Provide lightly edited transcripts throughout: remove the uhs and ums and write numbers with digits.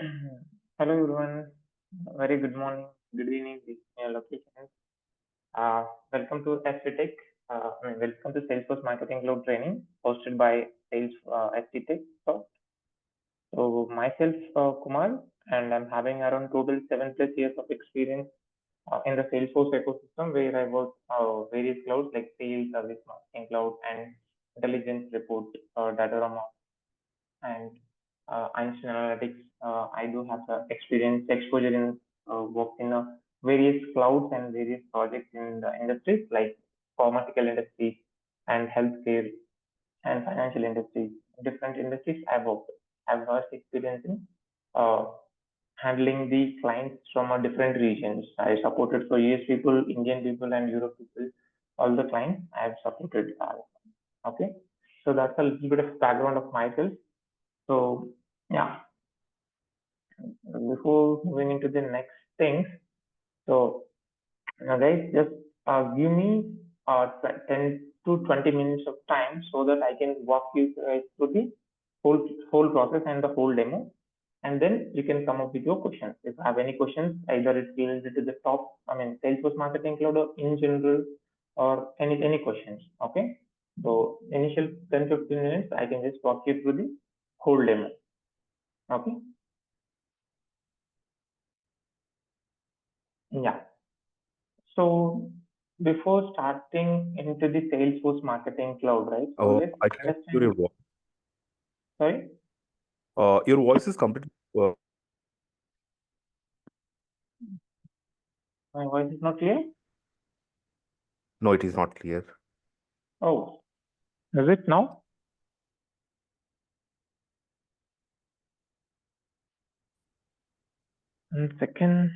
Hello everyone, very good morning, good evening, your location. Welcome to SVTech. Welcome to Salesforce Marketing Cloud Training hosted by Sales SVTech. So myself, Kumar, and I'm having around total 7+ years of experience in the Salesforce ecosystem where I work various clouds like Sales, Service Marketing Cloud, and Intelligence Report, Datorama, and Einstein Analytics. I do have experience, exposure in work in various clouds and various projects in the industries like pharmaceutical industry and healthcare and financial industries. Different industries I've worked. I've vast experience in uh, handling the clients from different regions. I supported for US people, Indian people, and Europe people. All the clients I have supported. Okay, so that's a little bit of background of myself. So yeah, before moving into the next things, so now guys, just give me 10 to 20 minutes of time so that I can walk you guys through the whole process and the whole demo, and then you can come up with your questions. If you have any questions, either it's related to the top, Salesforce Marketing Cloud or in general, or any questions. Okay, so initial 10-15 minutes, I can just walk you through the whole demo. Okay, yeah. So before starting into the Salesforce Marketing Cloud, right? So let's I can't hear understand. your voice. Sorry, Your voice is completely. my voice is not clear. No, it is not clear. Oh, is it now? One second.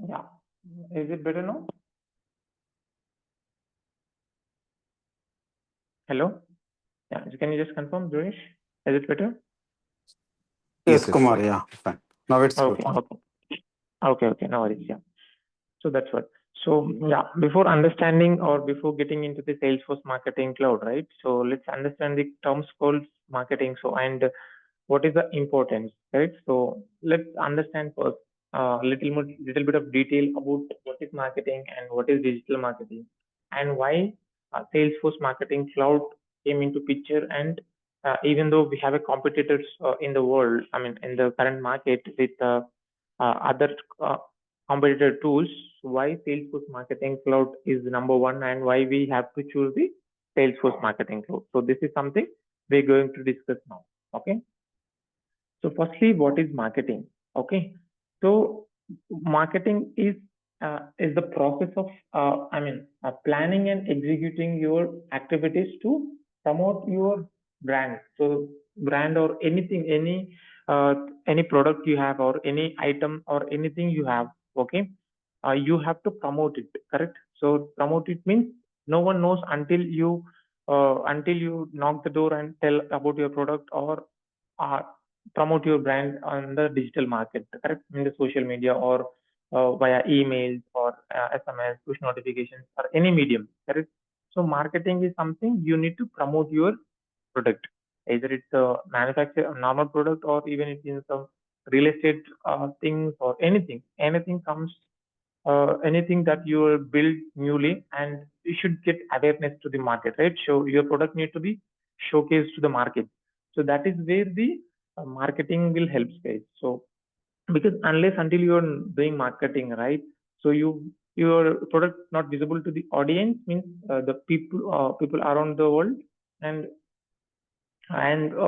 Yeah. Is it better now? Hello? Yeah. Can you just confirm, Suresh? Is it better? Yes, Kumar. Yeah, fine. Now it's Okay. good. Okay. No worries. Yeah. So that's what. So yeah, before understanding or before getting into the Salesforce Marketing Cloud, right? So let's understand the terms called marketing. So and what is the importance, right? So let's understand first little bit of detail about what is marketing and what is digital marketing, and why Salesforce Marketing Cloud came into picture. And even though we have a competitors in the world, in the current market with other competitor tools, why Salesforce Marketing Cloud is number one and why we have to choose the Salesforce Marketing Cloud. So this is something we're going to discuss now. Okay. So firstly, what is marketing? Okay. So marketing is the process of planning and executing your activities to promote your brand. So brand or anything, any product you have or any item or anything you have. Okay. You have to promote it. Correct. So promote it means no one knows until you knock the door and tell about your product or uh, promote your brand on the digital market, correct? In the social media or via emails or SMS, push notifications, or any medium, correct? So marketing is something you need to promote your product, either it's a manufacturer, a normal product, or even if it's some real estate things or anything comes, anything that you will build newly, and you should get awareness to the market, right? So your product need to be showcased to the market. So that is where the marketing will help, guys. So because unless until you are doing marketing, right? So your product not visible to the audience means the people around the world, and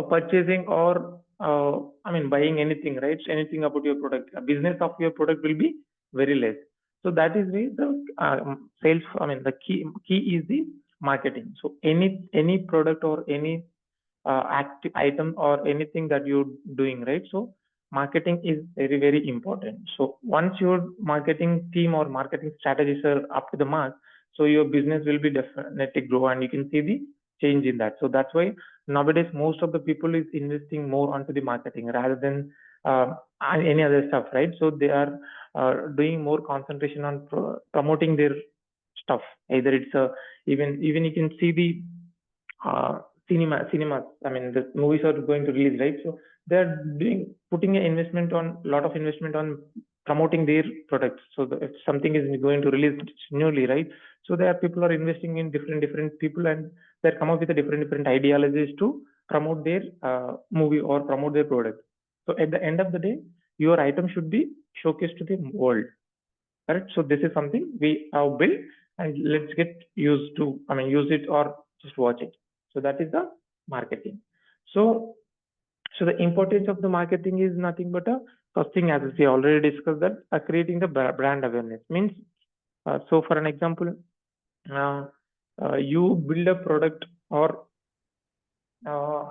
purchasing or buying anything, right? Anything about your product, a business of your product will be very less. So that is where the sales, the key is the marketing. So any product or any active item or anything that you're doing, right? So marketing is very important. So once your marketing team or marketing strategies are up to the mark, so your business will be definitely grow, and you can see the change in that. So that's why nowadays most of the people is investing more onto the marketing rather than any other stuff, right? So they are doing more concentration on promoting their stuff. Either it's even you can see the cinemas. I mean, the movies are going to release, right? So they're putting an investment on lot of investment on promoting their products. So if something is going to release newly, right? So there people are investing in different people, and they come up with a different ideologies to promote their movie or promote their product. So at the end of the day, your item should be showcased to the world, correct? So this is something we have built, and let's get used to, I mean, use it or just watch it. So that is the marketing. So the importance of the marketing is nothing but a first thing, as we already discussed, that creating the brand awareness means. So for an example, you build a product or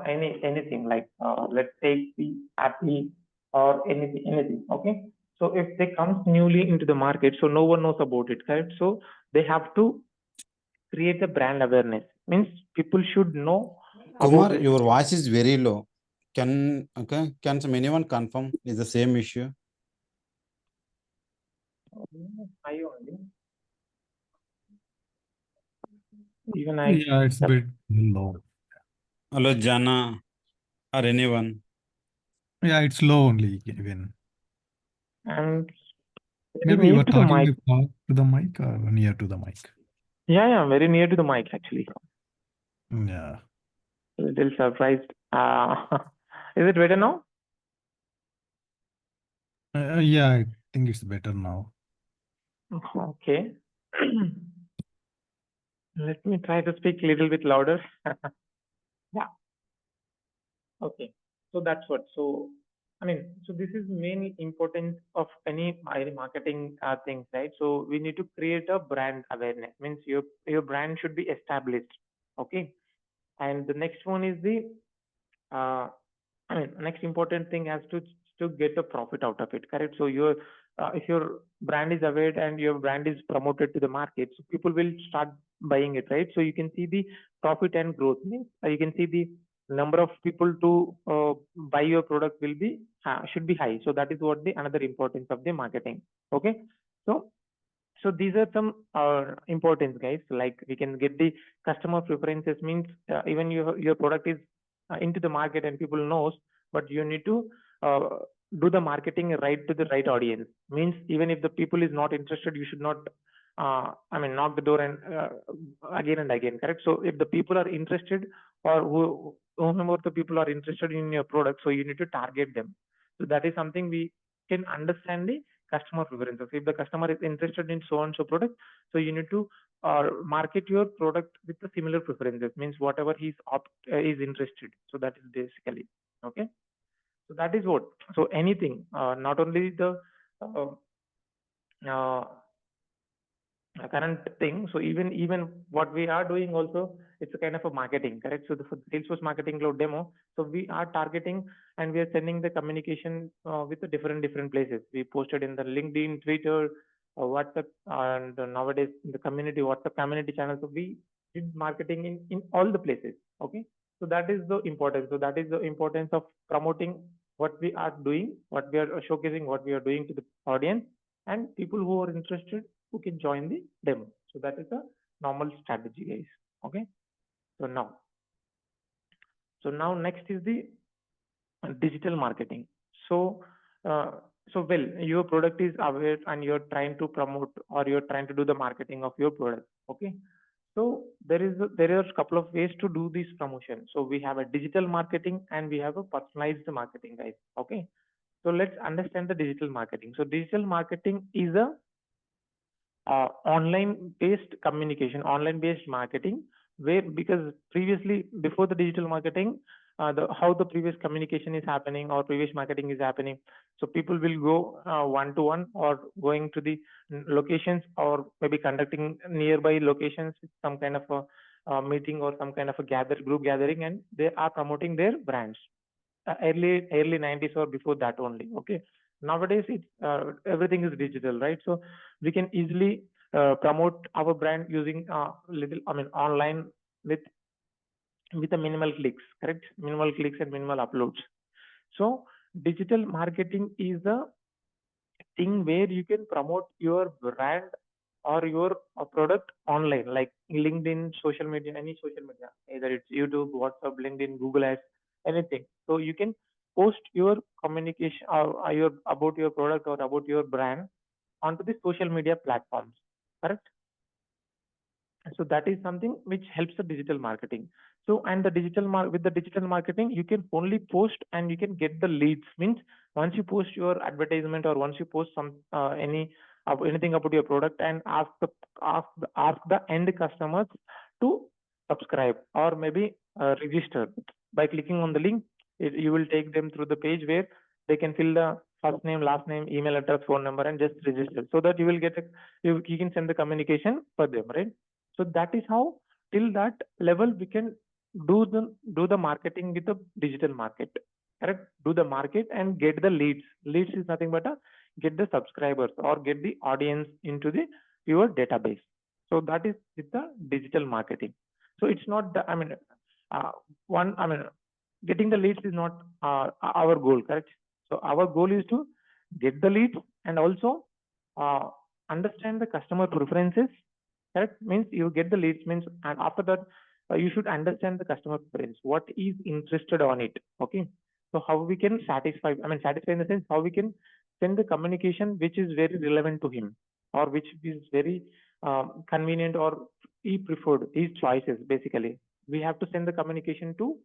anything like let's take the Apple or anything. Okay, so if they comes newly into the market, so no one knows about it, correct? So they have to create a brand awareness. Means people should know Kumar, about it. your voice is very low. Can anyone confirm is the same issue? I only. Even I. Yeah, it's a bit low. Hello, Jana or anyone? Yeah, it's low only even. And Maybe you near are to the talking mic. far to the mic or near to the mic. Yeah, very near to the mic actually. Yeah. A little surprised. Is it better now? Yeah, I think it's better now. Okay. Let me try to speak a little bit louder. Yeah. Okay. So that's what. So I mean, so this is main importance of any marketing things, right? So we need to create a brand awareness. Means your brand should be established. Okay. And the next one is the uh, I mean, next important thing has to get a profit out of it, correct? So your if your brand is aware and your brand is promoted to the market, so people will start buying it, right? So you can see the profit and growth. Means you can see the number of people to buy your product will be should be high. So that is what the another importance of the marketing. Okay, so these are some importance, guys. Like we can get the customer preferences. Means even your product is into the market and people knows, but you need to uh, do the marketing right to the right audience. Means even if the people is not interested, you should not I mean knock the door and again and again, correct? So if the people are interested, or whomever the people are interested in your product, so you need to target them. So that is something we can understand the customer preferences. If the customer is interested in so and so product, so you need to market your product with the similar preferences. Means whatever is interested. So that is basically okay. So that is what. So anything, not only the uh, uh, current thing. So even what we are doing also, it's a kind of a marketing, correct? So for the Salesforce Marketing Cloud demo, so we are targeting and we are sending the communication with the different places. We posted in the LinkedIn, Twitter, WhatsApp, and nowadays in the community WhatsApp community channel. So we did marketing in all the places. Okay. So that is the importance. So that is the importance of promoting what we are doing, what we are showcasing, what we are doing to the audience, and people who are interested who can join the demo. So that is a normal strategy, guys. Okay. So now next is the digital marketing. So well, your product is aware and you're trying to promote or you're trying to do the marketing of your product. Okay. So there are a couple of ways to do this promotion. So we have a digital marketing and we have a personalized marketing, guys. Okay. So let's understand the digital marketing. So digital marketing is a online based communication, online based marketing, where because previously before the digital marketing, how the previous communication is happening or previous marketing is happening. So people will go one to one or going to the locations or maybe conducting nearby locations with some kind of a meeting or some kind of a group gathering, and they are promoting their brands. Early 90s or before that only. Okay. Nowadays it's everything is digital, right? So we can easily promote our brand using little, I mean, online with a minimal clicks, correct? Minimal clicks and minimal uploads. So digital marketing is a thing where you can promote your brand or your product online, like LinkedIn, social media, any social media, either it's YouTube, WhatsApp, LinkedIn, Google Ads, anything. So you can post your communication or your about your product or about your brand onto the social media platforms, correct? So that is something which helps the digital marketing. So and the with the digital marketing, you can only post and you can get the leads. Means once you post your advertisement or once you post some anything about your product and ask the end customers to subscribe or maybe register by clicking on the link. You will take them through the page where they can fill the first name, last name, email address, phone number, and just register. So that you will get you can send the communication for them, right? So that is how till that level we can do the marketing with the digital market, correct? Do the market and get the leads. Leads is nothing but get the subscribers or get the audience into your database. So that is with the digital marketing. So it's not the getting the leads is not our goal, correct? So our goal is to get the leads and also understand the customer preferences. Correct? Means you get the leads means, and after that you should understand the customer preference, what is interested on it. Okay. So how we can satisfy in the sense how we can send the communication which is very relevant to him or which is very convenient or he preferred, his choices basically. We have to send the communication to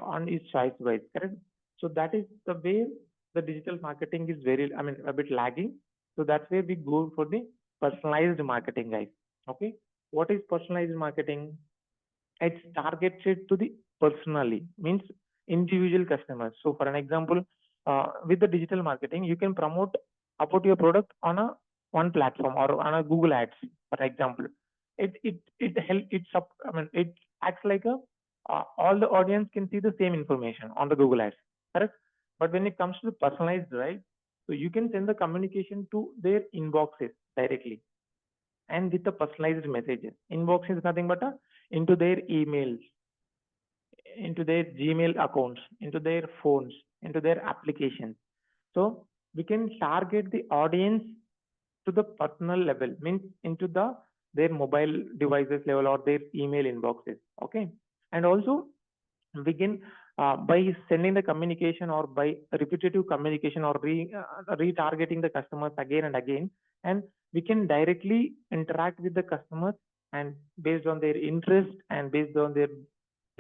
on his choice wise, correct? So that is the way the digital marketing is very, a bit lagging. So that's where we go for the personalized marketing, guys. Okay, what is personalized marketing? It's targeted to the personally, means individual customers. So for an example, with the digital marketing, you can promote about your product on a one platform or on a Google Ads, for example. It acts like a all the audience can see the same information on the Google Ads, correct? But when it comes to the personalized, right? So you can send the communication to their inboxes directly and with the personalized messages. Inbox is nothing but into their emails, into their Gmail accounts, into their phones, into their applications. So we can target the audience to the personal level, means into their mobile devices level or their email inboxes. Okay, and also we can by sending the communication or by repetitive communication or retargeting the customers again and again, and we can directly interact with the customers and based on their interest and based on their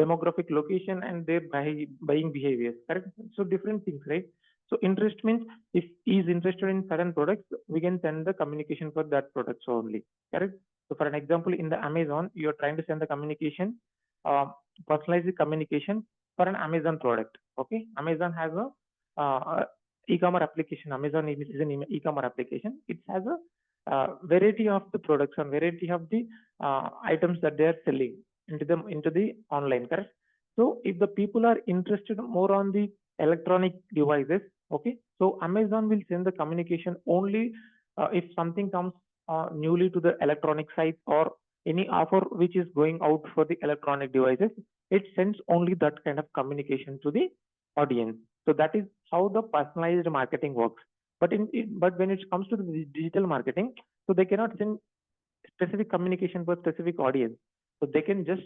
demographic location and their buying behaviors, correct? So different things, right? So interest means if he is interested in certain products, we can send the communication for that products only, correct? So for an example, in the Amazon, you are trying to send the communication, personalized communication for an Amazon product. Okay, Amazon has a e-commerce application. Amazon is an e-commerce application. It has a variety of the products and variety of the items that they are selling into the online, correct? So if the people are interested more on the electronic devices, okay, so Amazon will send the communication only if something comes newly to the electronic site or any offer which is going out for the electronic devices. It sends only that kind of communication to the audience. So that is how the personalized marketing works. But when it comes to the digital marketing, so they cannot send specific communication for specific audience. So they can just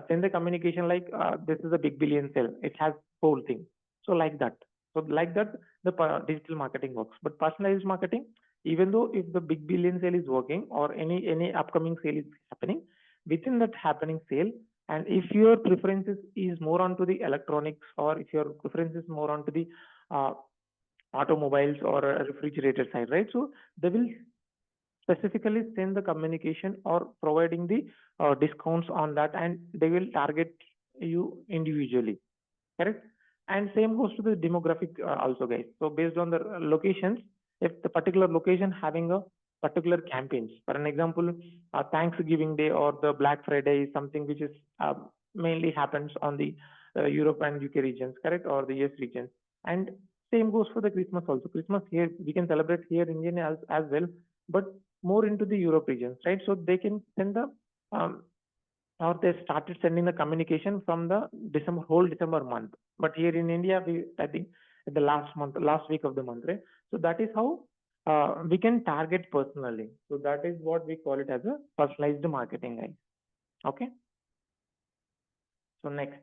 send the communication like this is a big billion sale. It has whole thing. So like that. So like that, the digital marketing works. But personalized marketing, even though if the big billion sale is working or any upcoming sale is happening, within that happening sale, and if your preferences is more onto the electronics or if your preference is more onto the automobiles or refrigerator side, right? So they will specifically send the communication or providing the discounts on that, and they will target you individually, correct? And same goes to the demographic also, guys. So based on the locations, if the particular location having a particular campaigns, for an example, Thanksgiving Day or the Black Friday is something which is mainly happens on the Europe and UK regions, correct, or the US regions. And same goes for the Christmas also. Christmas here we can celebrate here in India as well, but more into the Europe regions, right? So they can send the or they started sending the communication from the whole December month. But here in India, I think the last week of the month, right? So that is how we can target personally. So that is what we call it as a personalized marketing, guys. Okay. So next,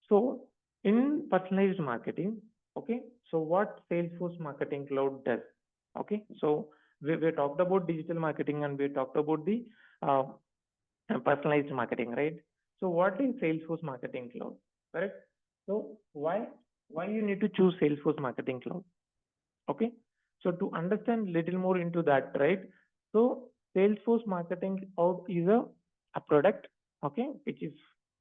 so in personalized marketing, okay, so what Salesforce Marketing Cloud does, okay, so we talked about digital marketing and we talked about the uh, personalized marketing, right? So what is Salesforce Marketing Cloud, correct? So why you need to choose Salesforce Marketing Cloud? Okay, so to understand little more into that, right? So Salesforce Marketing Cloud is a product, okay, which is,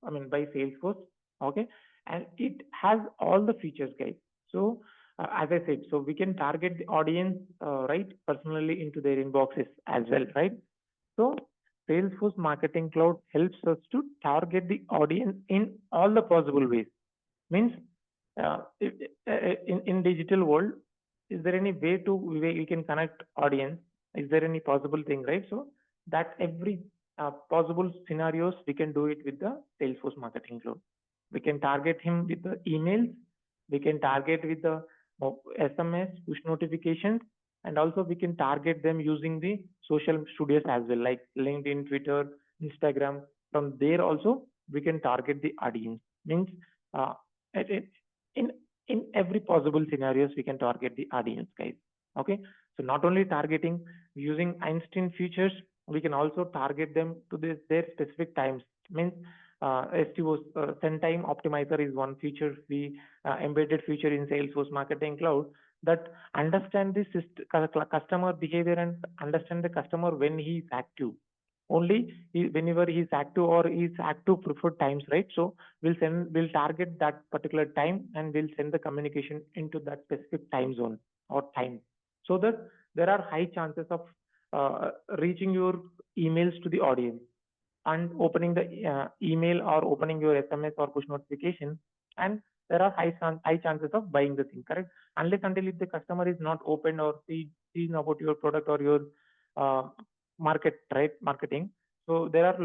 I mean, by Salesforce, okay, and it has all the features, guys. So as I said, so we can target the audience, right, personally into their inboxes as well, right? So Salesforce Marketing Cloud helps us to target the audience in all the possible ways. Means in digital world, is there any way we can connect audience? Is there any possible thing, right? So that every possible scenarios we can do it with the Salesforce Marketing Cloud. We can target him with the emails. We can target with the SMS push notifications, and also we can target them using the social studios as well, like LinkedIn, Twitter, Instagram. From there also we can target the audience. Means uh, it, in every possible scenarios we can target the audience, guys. Okay, so not only targeting using Einstein features, we can also target them to their specific times. Means STO, send time optimizer is one feature, we embedded feature in Salesforce Marketing Cloud that understand the customer behavior and understand the customer when he is active. Only whenever he is active or he is active preferred times, right? So we'll target that particular time and we'll send the communication into that specific time zone or time, so that there are high chances of reaching your emails to the audience and opening the email or opening your SMS or push notification, and there are high chances of buying the thing, correct? Unless until if the customer is not open or sees about your product or your uh, marketing, so there are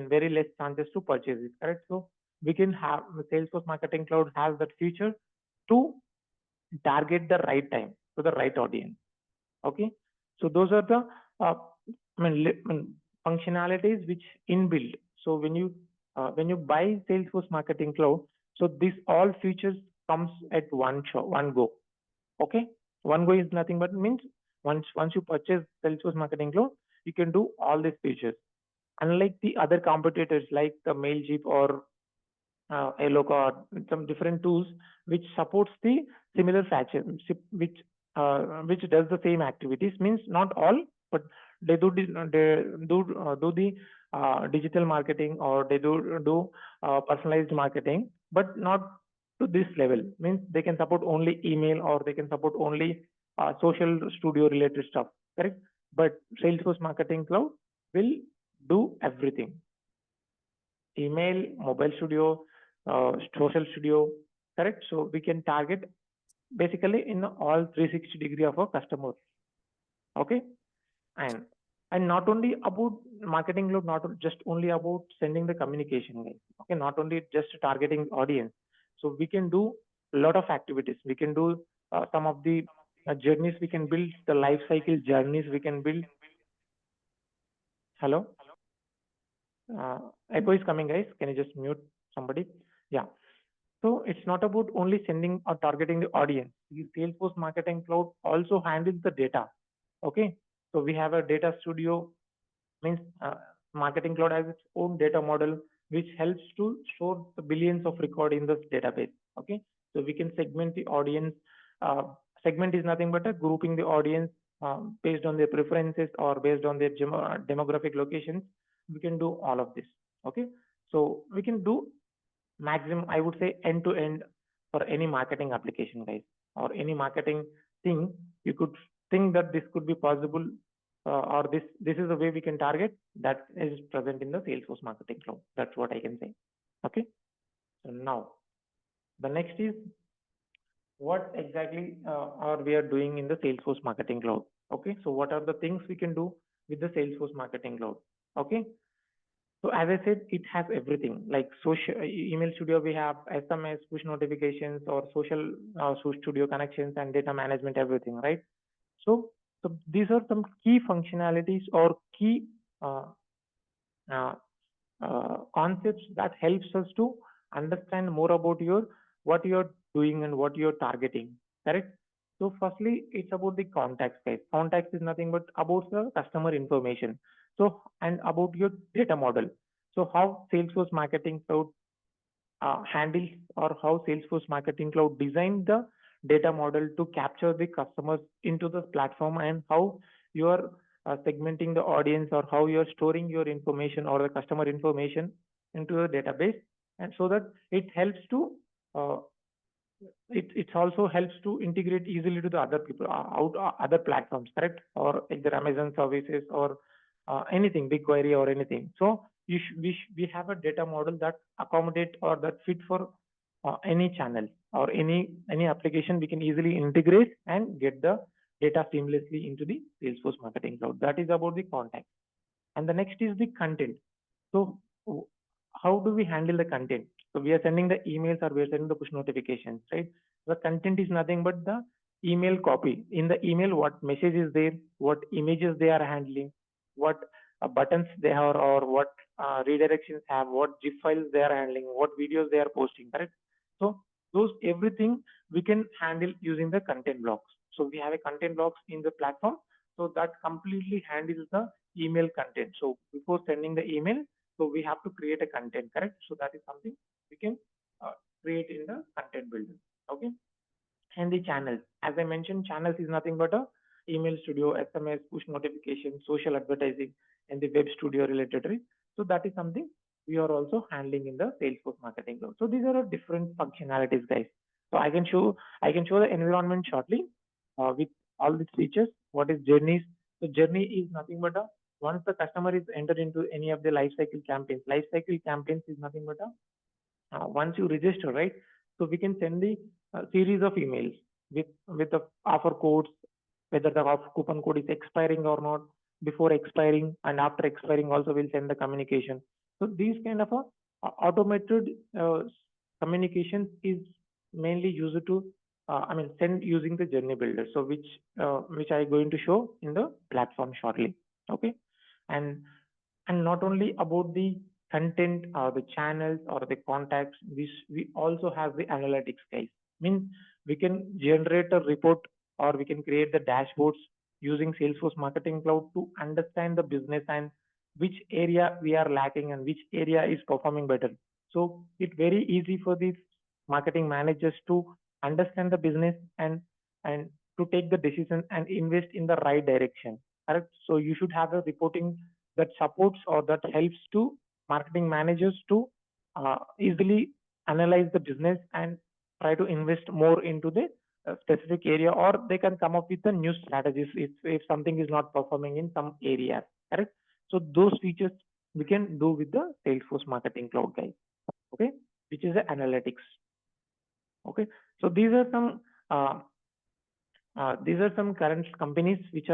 very less chances to purchase it, correct? So we can have Salesforce Marketing Cloud has that feature to target the right time to the right audience. Okay, so those are the uh, functionalities which inbuilt. So when you buy Salesforce Marketing Cloud, so this all features comes at one go. Okay, one go is nothing but means once you purchase Salesforce Marketing Cloud, you can do all these features. Unlike the other competitors like the Mailchimp or Aloka or some different tools which supports the similar fashion, which does the same activities. Means not all, but they do the digital marketing, or they do personalized marketing, but not to this level. Means they can support only email or they can support only social studio related stuff, correct? But Salesforce Marketing Cloud will do everything: email, mobile studio, social studio, correct? So we can target basically in all 360 degree of a customer. Okay, and not only about marketing cloud, not just only about sending the communication, guys. Okay, not only just targeting audience. So we can do a lot of activities. We can do some of the journeys. We can build the life cycle journeys. We can build. Hello. Echo is coming, guys. Can you just mute somebody? Yeah. So it's not about only sending or targeting the audience. The Salesforce Marketing Cloud also handles the data. Okay. So we have a data studio, means Marketing Cloud has its own data model, which helps to store the billions of record in this database. Okay. So we can segment the audience. Segment is nothing but a grouping the audience based on their preferences or based on their demographic locations. We can do all of this. Okay. So we can do maximum, I would say, end to end for any marketing application, guys, or any marketing thing. You could think that this could be possible, or this is the way we can target. That is present in the Salesforce Marketing Cloud. That's what I can say. Okay. So now the next is what exactly are we are doing in the Salesforce Marketing Cloud. Okay. So what are the things we can do with the Salesforce Marketing Cloud? Okay. So as I said, it has everything like social email studio. We have SMS, push notifications, or social studio connections and data management, everything, right? So So these are some key functionalities or key uh, concepts that helps us to understand more about what you're doing and what you're targeting. Correct. So firstly, it's about the contacts, guys. Contacts is nothing but about the customer information. So and about your data model. So how Salesforce Marketing Cloud handles, or how Salesforce Marketing Cloud designed the data model to capture the customers into the platform, and how you are segmenting the audience, or how you are storing your information or the customer information into a database, and so that it helps to uh, it also helps to integrate easily to the other people other platforms, correct? Or either Amazon services, or anything, BigQuery or anything. So we have a data model that accommodate or that fit for any channel or any application. We can easily integrate and get the data seamlessly into the Salesforce Marketing Cloud. That is about the contact. And the next is the content. So how do we handle the content? So we are sending the emails, or we are sending the push notifications, right? The content is nothing but the email copy. In the email, what message is there, what images they are handling, what buttons they are, or what redirections have, what zip files they are handling, what videos they are posting, correct? So those everything we can handle using the content blocks. So we have a content blocks in the platform, so that completely handles the email content. So before sending the email, so we have to create a content, correct? So that is something we can create in the content builder. Okay. And the channels, as I mentioned, channels is nothing but a email studio, SMS, push notification, social advertising, and the web studio related, right? So that is something we are also handling in the Salesforce Marketing Cloud. So these are different functionalities, guys. So I can show the environment shortly with all these features. What is journeys? So journey is nothing but a once the customer is entered into any of the lifecycle campaigns. Lifecycle campaigns is nothing but a once you register, right? So we can send the series of emails with the offer codes, whether the coupon code is expiring or not, before expiring and after expiring. Also, we'll send the communication. So these kind of automated communication is mainly used to send using the journey builder. So which I going to show in the platform shortly. Okay. And not only about the content or the channels or the contacts, we also have the analytics, guys. Means we can generate a report, or we can create the dashboards using Salesforce Marketing Cloud to understand the business and which area we are lacking and which area is performing better. So it's very easy for these marketing managers to understand the business and to take the decision and invest in the right direction. Correct. So you should have a reporting that supports or that helps to marketing managers to easily analyze the business and try to invest more into the specific area, or they can come up with the new strategies if something is not performing in some areas, correct? So those features we can do with the Salesforce Marketing Cloud, guys. Okay, which is the analytics. Okay, so these are some current companies which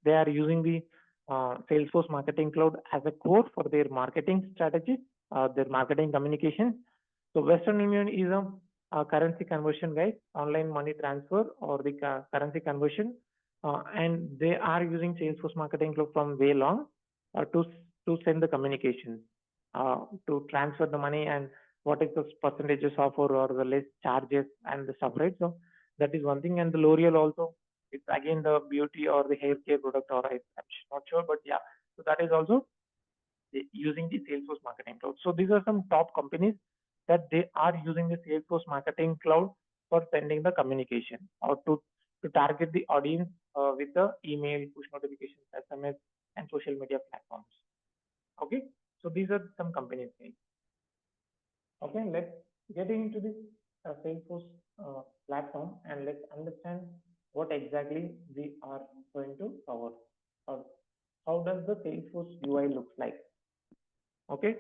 they are using the Salesforce Marketing Cloud as a core for their marketing strategies, their marketing communication. So Western Union is a currency conversion, guys, online money transfer or the currency conversion, and they are using Salesforce Marketing Cloud from way long to send the communication, to transfer the money, and what is the percentages offer or the less charges and the stuff, right? So that is one thing. And the L'Oreal also, it's again the beauty or the hair care product, or I'm not sure, but yeah. So that is also using the Salesforce Marketing Cloud. So these are some top companies that they are using the Salesforce Marketing Cloud for sending the communication, or to target the audience with the email, push notifications, SMS, and social media platforms. Okay, so these are some companies. Okay, let's get into this Salesforce platform, and let's understand what exactly we are going to cover, or how does the Salesforce UI looks like. Okay.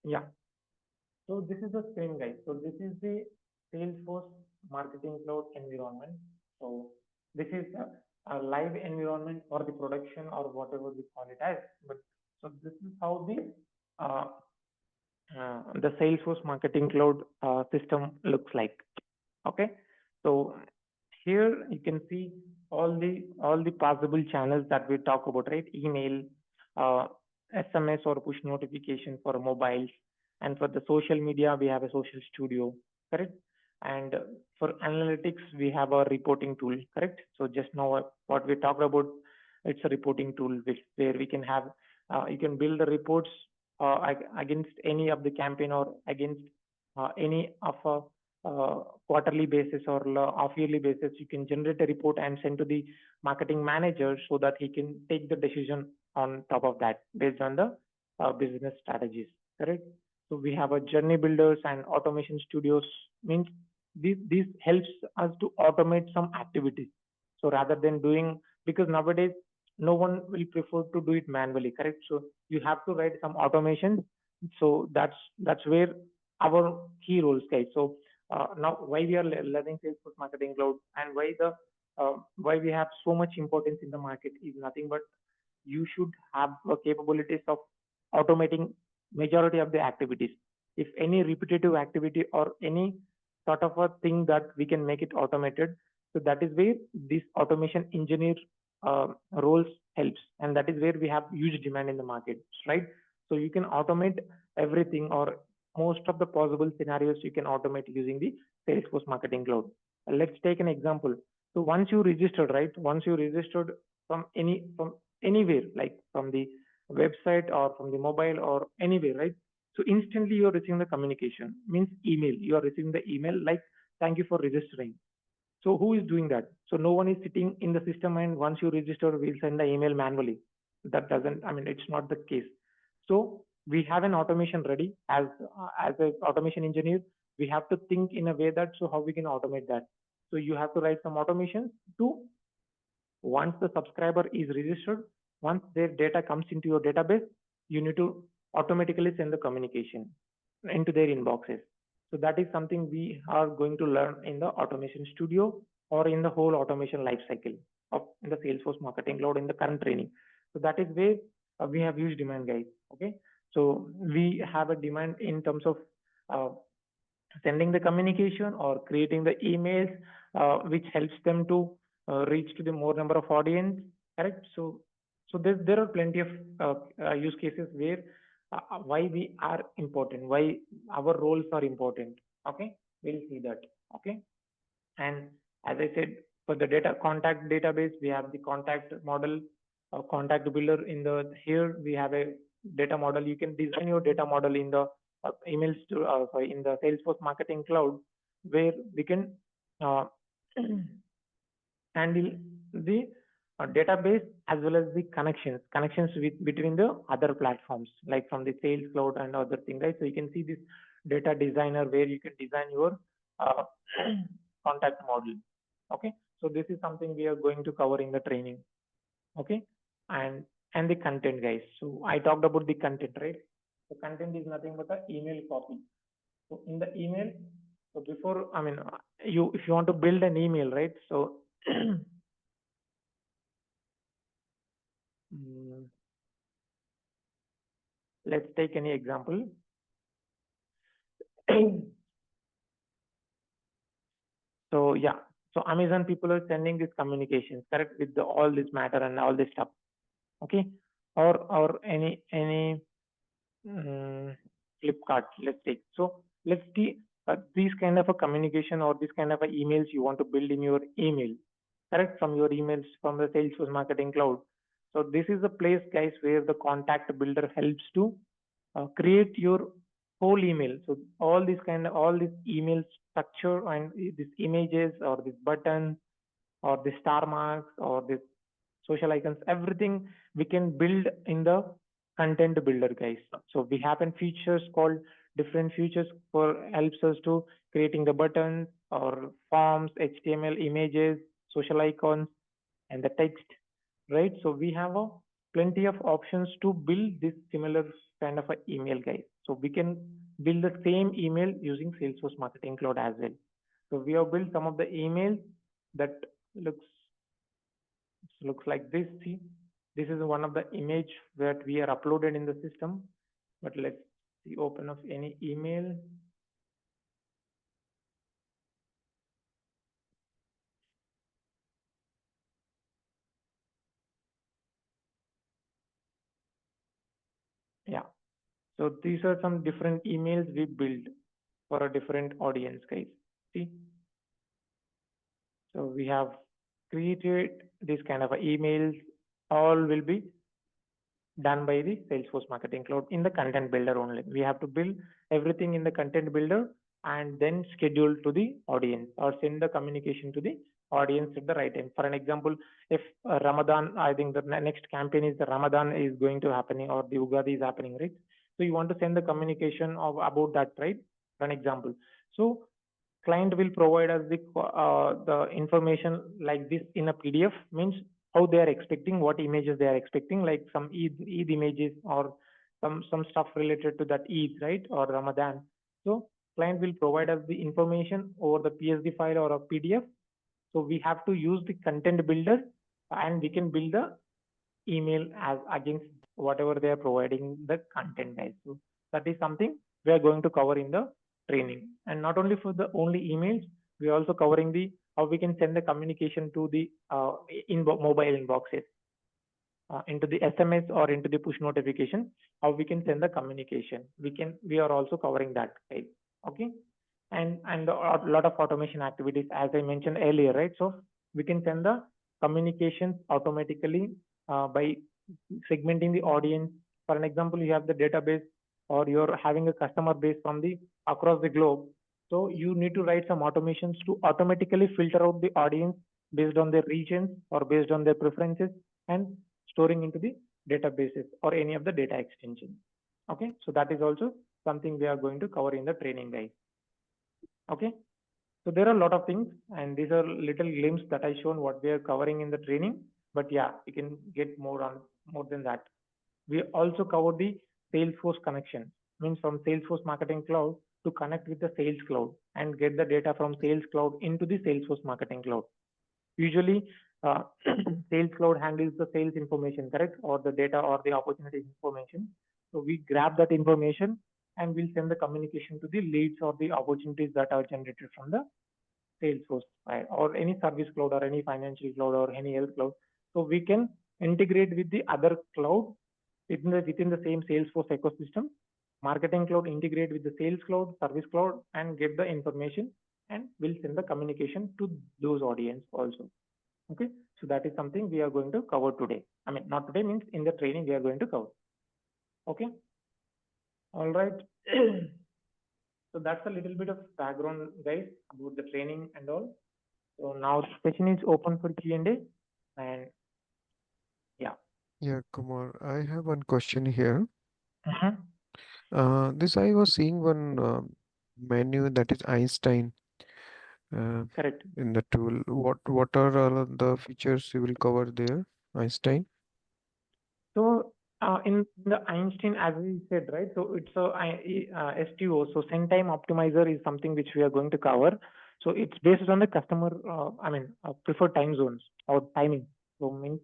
Yeah. So this is the screen, guys. So this is the Salesforce Marketing Cloud environment. So this is a live environment for the production or whatever we call it as. But so this is how the Salesforce Marketing Cloud system looks like. Okay. So here you can see all the possible channels that we talk about, right? Email, uh, SMS or push notification for mobiles, and for the social media we have a social studio, correct? And for analytics we have a reporting tool, correct? So just now what we talked about, it's a reporting tool where we can have you can build the reports against any of the campaign or against any of a quarterly basis or half yearly basis. You can generate a report and send to the marketing manager so that he can take the decision on top of that based on the business strategies, correct? So we have a journey builders and automation studios, means this helps us to automate some activities. So rather than doing, because nowadays no one will prefer to do it manually, correct? So you have to write some automation. So that's where our key roles, guys. So now why we are learning Salesforce Marketing Cloud and why we have so much importance in the market is nothing but you should have the capabilities of automating majority of the activities. If any repetitive activity or any sort of a thing that we can make it automated, so that is where this automation engineer roles helps, and that is where we have huge demand in the market, right? So you can automate everything or most of the possible scenarios you can automate using the Salesforce Marketing Cloud. Let's take an example. So once you registered, right? Once you registered from anywhere, like from the website or from the mobile or anywhere, right? So instantly you are receiving the communication, means email. You are receiving the email like, thank you for registering. So who is doing that? So no one is sitting in the system and once you register, we'll send the email manually. That doesn't, I mean, it's not the case. So we have an automation ready as an automation engineer. We have to think in a way that so how we can automate that. So you have to write some automation to, once the subscriber is registered, once their data comes into your database, you need to automatically send the communication into their inboxes. So that is something we are going to learn in the automation studio or in the whole automation lifecycle of in the Salesforce Marketing Cloud in the current training. So that is where we have huge demand, guys. Okay, so we have a demand in terms of sending the communication or creating the emails, which helps them to reach to the more number of audience, correct? So there are plenty of use cases where why we are important, why our roles are important. Okay, we'll see that. Okay, and as I said, for the data contact database, we have the contact model, contact builder. In the here we have a data model. You can design your data model in the emails to in the Salesforce Marketing Cloud, where we can uh, handle the database as well as the connections between the other platforms, like from the Sales Cloud and other things, right? So you can see this data designer where you can design your uh, contact model. Okay, so this is something we are going to cover in the training. Okay, and the content, guys. So I talked about the content, right? So content is nothing but an email copy. So in the email, so before, I mean, you if you want to build an email, right? So let's take any example. So yeah, so Amazon people are sending these communications, correct, with all this matter and all this stuff. Okay, or any Flipkart, let's take. So let's see these kind of a communication or this kind of a emails you want to build in your email, correct, from your emails from the Salesforce Marketing Cloud. So this is the place, guys, where the contact builder helps to create your whole email. So all these email structure and these images or this button or the star marks or this social icons, everything we can build in the content builder, guys. So we have features called different features for helps us to creating the buttons or forms, HTML images, social icons, and the text, right? So we have a plenty of options to build this similar kind of a email, guys. So So we can build the same email using Salesforce Marketing Cloud as well. So we have built some of the emails that looks like this. See, this is one of the image that we are uploaded in the system. But let's see, open up any email. Yeah. So these are some different emails we build for a different audience, guys. See. So we have created this kind of emails. All will be done by the Salesforce Marketing Cloud in the content builder only. We have to build everything in the content builder and then schedule to the audience or send the communication to the audience at the right time. For an example, if Ramadan, I think the next campaign is the Ramadan is going to happening or the Ugadi is happening, right? So you want to send the communication about that, right? For an example. So client will provide us the information like this in a PDF, means how they are expecting, what images they are expecting, like some Eid images or some stuff related to that Eid, right, or Ramadan. So client will provide us the information over the PSD file or a PDF. So we have to use the content builder and we can build the email as against whatever they are providing the content as. So that is something we are going to cover in the training. And not only for the only emails, we are also covering the how we can send the communication to the mobile inboxes, into the SMS or into the push notification, how we can send the communication. We are also covering that, right? Okay. And a lot of automation activities, as I mentioned earlier, right? So we can send the communications automatically by segmenting the audience. For an example, you have the database or you're having a customer base from the across the globe. So you need to write some automations to automatically filter out the audience based on their regions or based on their preferences and storing into the databases or any of the data extensions. Okay, so that is also something we are going to cover in the training, guys. Okay, so there are a lot of things, and these are little glimpses that I shown what we are covering in the training. But yeah, you can get more than that. We also cover the Salesforce connection, means from Salesforce Marketing Cloud to connect with the Sales Cloud and get the data from Sales Cloud into the Salesforce Marketing Cloud. Usually, Sales Cloud handles the sales information, correct, or the data or the opportunity information. So we grab that information and we'll send the communication to the leads or the opportunities that are generated from the Salesforce, right? Or any service cloud or any financial cloud or any health cloud. So we can integrate with the other cloud within the same Salesforce ecosystem. Marketing Cloud integrate with the Sales Cloud, Service Cloud, and get the information, and we'll send the communication to those audience also. Okay, so that is something we are going to cover today. I mean, not today, means in the training we are going to cover. Okay, all right. So that's a little bit of background, guys, about the training and all. So now the session is open for Q&A, and yeah. Yeah, Kumar, I have one question here. Mhm. This I was seeing one menu that is Einstein Correct. in the tool. What are all of the features you will cover there, Einstein? So in the Einstein, as we said, right? So it's a STO. So send time optimizer is something which we are going to cover. So it's based on the customer, preferred time zones or timing. So means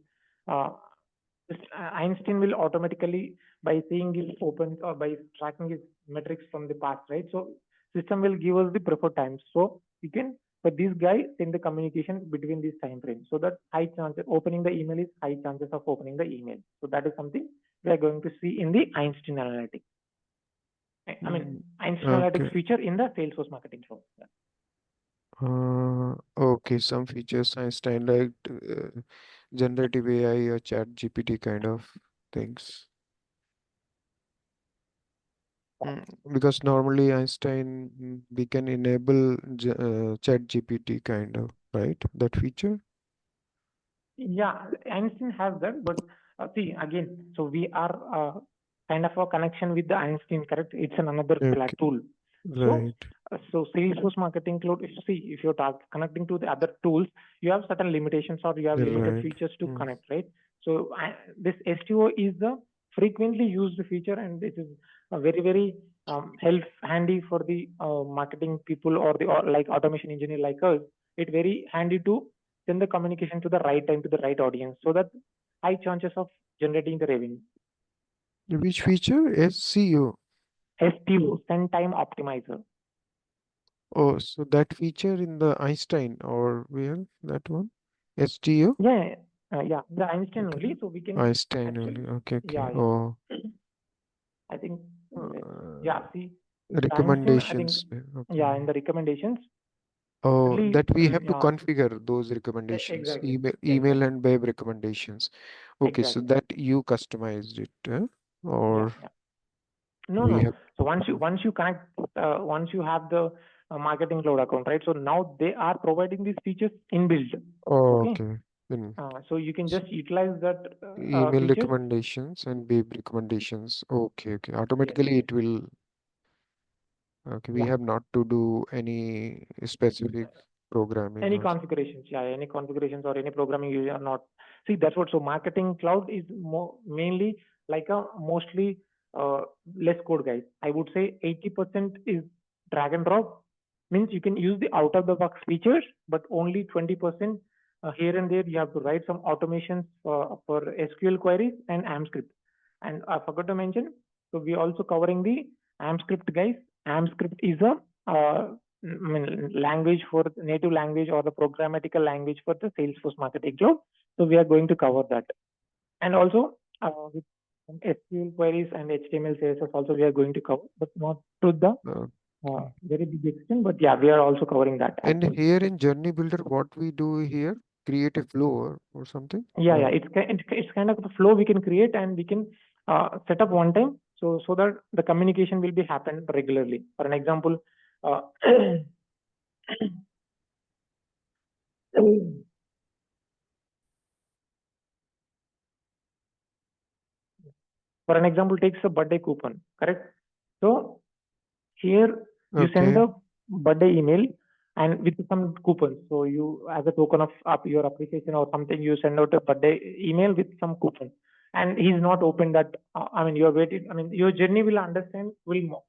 this Einstein will automatically, by seeing his opens or by tracking his metrics from the past, right? So system will give us the preferred times. So you can, for this guy, send the communication between these time frames. So that high chances opening the email is high chances of opening the email. So that is something we are going to see in the Einstein analytics. I mean, Einstein analytics feature in the Salesforce Marketing Cloud. Okay, some features Einstein like generative AI or chat GPT kind of things. Because normally Einstein we can enable chat GPT kind of, right? That feature. Yeah, Einstein has that, but see again, so we are kind of a connection with the Einstein, correct? It's another tool. Right. So Salesforce Marketing Cloud, if you're connecting to the other tools, you have certain limitations or you have limited features to connect, right? So this STO is the frequently used feature, and this is a very, very help handy for the marketing people or like automation engineer like us. It very handy to send the communication to the right time to the right audience, so that high chances of generating the revenue. Which feature? SCO. STO, send time optimizer. Oh, so that feature in the Einstein or where that one? STO? Yeah, yeah, the Einstein Okay. only. So we can Einstein actually, only. Okay, okay. yeah, yeah. Oh, I think, uh, yeah. See, the Einstein, I think, recommendations. yeah, Okay. in the recommendations, Oh, only, that we have to yeah, configure those recommendations, exactly, email exactly, and web recommendations. Okay, so exactly. that you customized it, Yeah, or yeah. No, we no. have. So once you connect, once you have the marketing cloud account, right? So now they are providing these features inbuilt. Oh, Okay. okay. Then So you can just utilize that email features. recommendations and web recommendations. Okay, okay. Yes, Automatically yes. it will. Okay, we Yeah. have not to do any specific programming Any or. configurations, yeah, any configurations or any programming you are not. See, that's what. So marketing cloud is mainly like a mostly less code, guys. I would say 80% is drag and drop. Means you can use the out of the box features, but only 20% here and there you have to write some automations for SQL queries and AMP script. And I forgot to mention, so we also covering the AMP script, guys. AMP script is a language for native language or the programmatical language for the Salesforce Marketing Cloud. So we are going to cover that. And also with SQL queries and HTML CSS also we are going to cover, but not to the very big extent. But yeah, we are also covering that. And here in Journey Builder, what we do here, create a flow or something? Yeah, yeah, it's kind of the flow we can create, and we can set up one time, so that the communication will be happen regularly. For an example, for an example, takes a birthday coupon, correct? So here you send Okay. the birthday email and with some coupons. So you, as a token of your appreciation or something, you send out a birthday email with some coupon. And he's not opened that. I mean, you're waiting. I mean, your journey will understand, will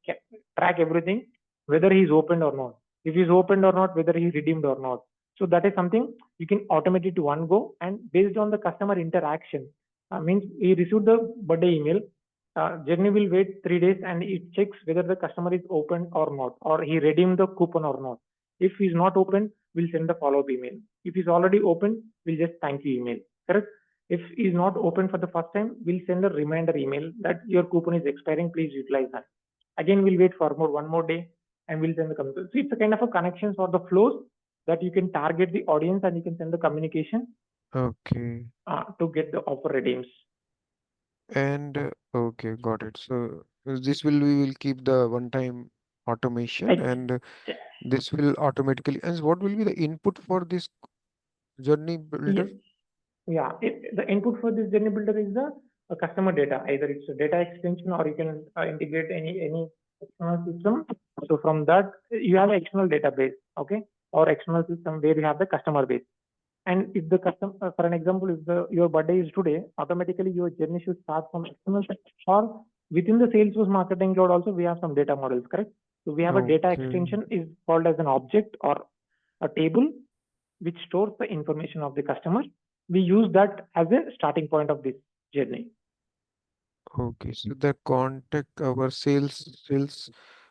track everything, whether he's opened or not. If he's opened or not, whether he's redeemed or not. So that is something you can automate it to one go, and based on the customer interaction. Means he received the birthday email, journey will wait 3 days and it checks whether the customer is open or not, or he redeemed the coupon or not. If he's not open, we'll send the follow-up email. If he's already open, we'll just thank you email. Correct? If he's not open for the first time, we'll send a reminder email that your coupon is expiring, please utilize that. Again, we'll wait for one more day and we'll send the communication. So it's a kind of a connections or the flows that you can target the audience and you can send the communication Okay. to get the offer redeems. And okay, got it. So this we will keep the one-time automation, and this will automatically. And what will be the input for this Journey Builder? Yeah, the input for this journey builder is the customer data. Either it's a data extension or you can integrate any external system. So from that you have an external database, okay, or external system where you have the customer base. And if the customer, for an example, if your birthday is today, automatically your journey should start from external, or within the Salesforce Marketing Cloud also we have some data models, correct? So we have a data Okay. extension is called as an object or a table which stores the information of the customer. We use that as a starting point of this journey. Okay, so the contact our sales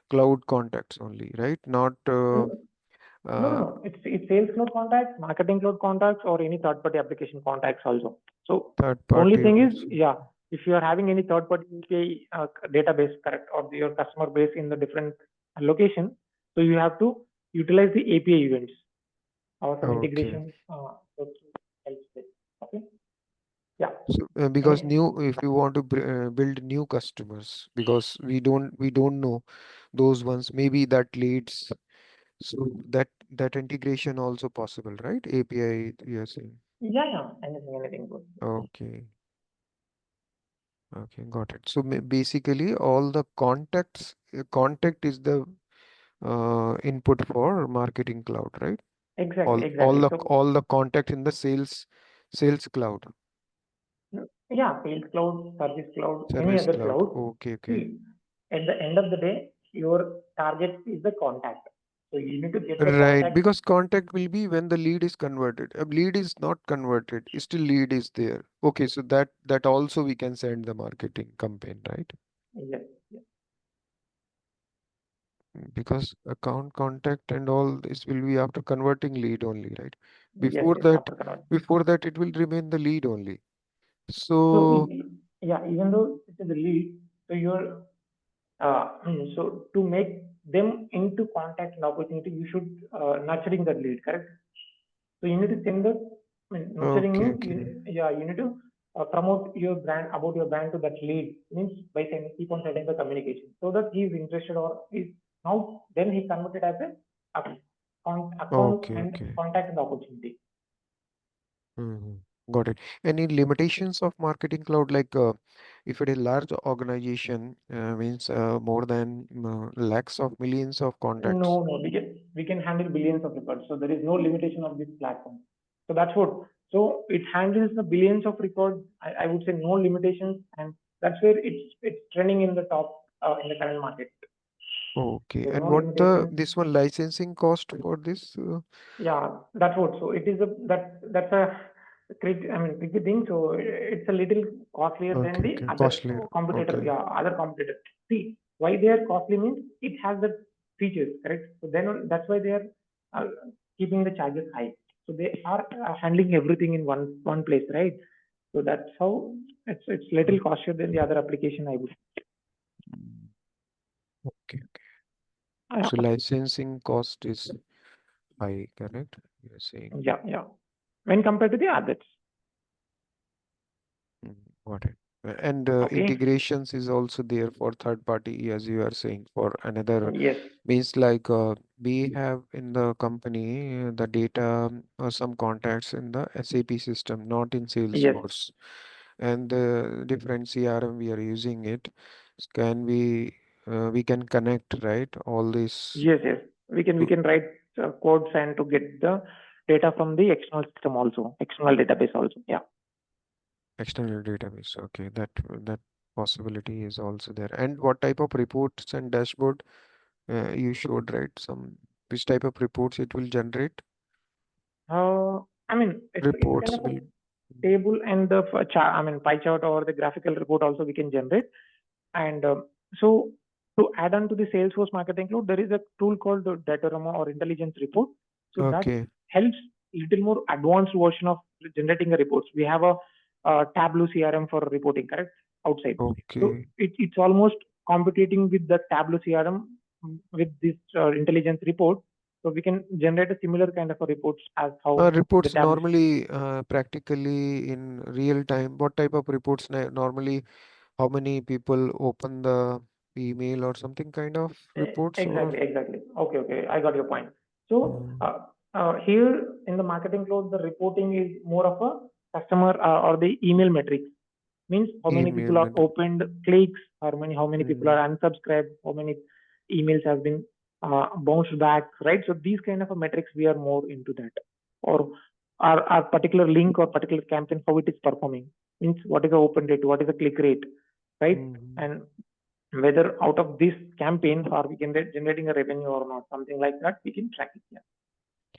cloud contacts only, right? Not No. It's Sales Cloud contacts, Marketing Cloud contacts, or any third-party application contacts also. So third only party thing is, also. yeah, if you are having any third-party API database, correct, or your customer base in the different location, so you have to utilize the API events or some Okay. integration. Okay. Yeah. So because if you want to build new customers, because we don't know those ones, maybe that leads. So that integration also possible, right? API, you're saying. Yeah. Anything good. Okay. Okay, got it. So basically, all the contact is the input for Marketing Cloud, right? Exactly. So All the contact in the sales cloud, yeah, Sales Cloud, Service Cloud, any service other cloud. cloud. Okay. See, at the end of the day, your target is the contact. So you need to get the Right, contact. because contact will be when the lead is converted. A lead is not converted, still lead is there. Okay, so that also we can send the marketing campaign, right? Yes, yes, Because account contact and all this will be after converting lead only, right? yes, Before yes, that, after convert. before that it will remain the lead only. So So yeah, even though it is a lead, so you're so to make them into contact and opportunity, you should nurturing that lead, correct? So you need to send the, nurturing okay, means okay. you need to promote your brand about your brand to that lead, means by sending, keep on sending the communication so that he is interested or is now then he converted as a account Okay, and okay. contact and opportunity. Got it. Any limitations of Marketing Cloud, like if it is large organization, means more than lakhs of millions of contacts? No, we can handle billions of records. So there is no limitation of this platform. So that's what. So it handles the billions of records. I would say no limitations, and that's where it's trending in the top in the current market. Okay, There's and no what the limitation. this one licensing cost for this? Yeah, that's what. So it is that's a tricky thing. So it's a little costlier than Okay, the okay, other costly. competitor. Okay. Yeah, other competitors. See why they are costly means it has the features, correct? So then that's why they are uh, keeping the charges high. So they are handling everything in one place, right? So that's how it's little costlier than the other application, I would. Okay. Yeah, So licensing cost is high, correct? You're saying. yeah. When compared to the others. Got it. And Okay. integrations is also there for third party, as you are saying, for another Yes. means like we have in the company the data or some contacts in the SAP system, not in Yes. Salesforce. And the different CRM we are using it. Can we can connect, right? All this Yes. We can write codes and to get the data from the external system also, external database also. Yeah. external database. Okay, that possibility is also there. And what type of reports and dashboard you showed, right? Which type of reports it will generate? It's Reports kind of will. a table and the pie chart or the graphical report also we can generate. And so to add on to the Salesforce Marketing Cloud, there is a tool called the Datorama or Intelligence Report. So that Okay. helps little more advanced version of generating the reports. We have a Tableau CRM for reporting, correct? Outside. So Okay. it's almost competing with the Tableau CRM with this intelligence report. So we can generate a similar kind of a reports as how the Reports Tableau. normally practically in real time. What type of reports normally? How many people open the email or something kind of reports or? Exactly. Okay. I got your point. So Mm, here in the Marketing Cloud, the reporting is more of a customer or the email metrics. Means how many email people are mail. opened clicks, how many people are unsubscribed, how many emails have been bounced back, right? So these kind of a metrics we are more into that, or our particular link or particular campaign how it is performing. Means what is the open rate, what is the click rate, right? And whether out of this campaign are we generating a revenue or not, something like that, we can track it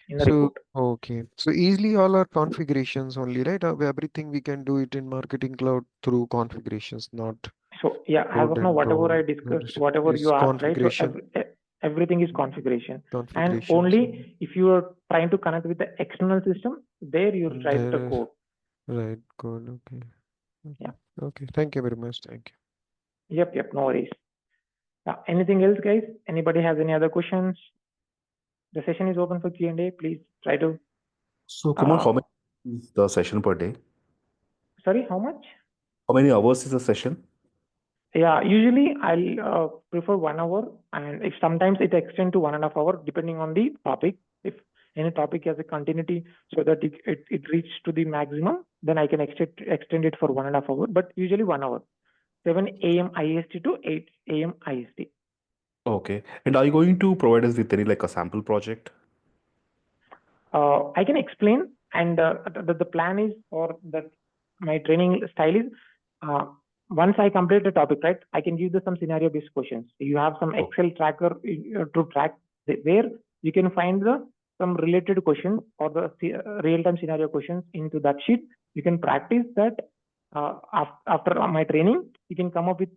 in the So, report. okay. So easily all our configurations only, right? Everything we can do it in Marketing Cloud through configurations, not So yeah, as code of now, and whatever I all. discussed, whatever Is you asked, right? So configuration, everything is configuration, and configurations. only if you are trying to connect with the external system, there you write the There, code. right, code. Okay. Yeah. Okay. Thank you very much. Thank you. Yep. No worries. Anything else, guys? Anybody has any other questions? The session is open for Q&A. Please try to. So, Kumar, how many is the session per day? Sorry, how much? How many hours is the session? Yeah, usually I'll prefer 1 hour, and if sometimes it extend to 1.5 hours depending on the topic. If any topic has a continuity so that it reaches to the maximum, then I can extend it for 1.5 hours. But usually 1 hour, 7 a.m. IST to 8 a.m. IST. Okay. And are you going to provide us with any like a sample project? I can explain, and the plan is, or that my training style is, once I complete the topic, right, I can give some scenario based questions. You have some Okay. Excel tracker to track where you can find some related questions or the real time scenario questions into that sheet. You can practice that. After my training, you can come up with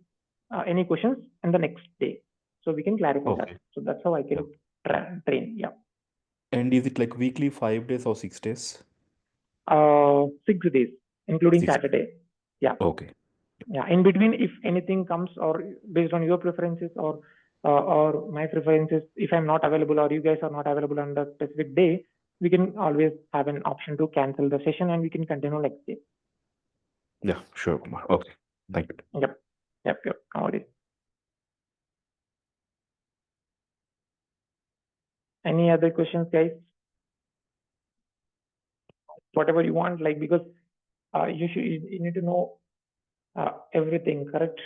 any questions in the next day, so we can clarify that. Okay. So that's how I can train. Yeah. And is it like weekly, 5 days or 6 days? 6 days, including 6 days. Saturday. Yeah. Okay. Yeah. In between, if anything comes, or based on your preferences or my preferences, if I'm not available or you guys are not available on the specific day, we can always have an option to cancel the session and we can continue next day. Yeah, sure, Kumar. Okay. Thank you. Yep. No worries. Any other questions, guys? Whatever you want, like, because you need to know everything, correct?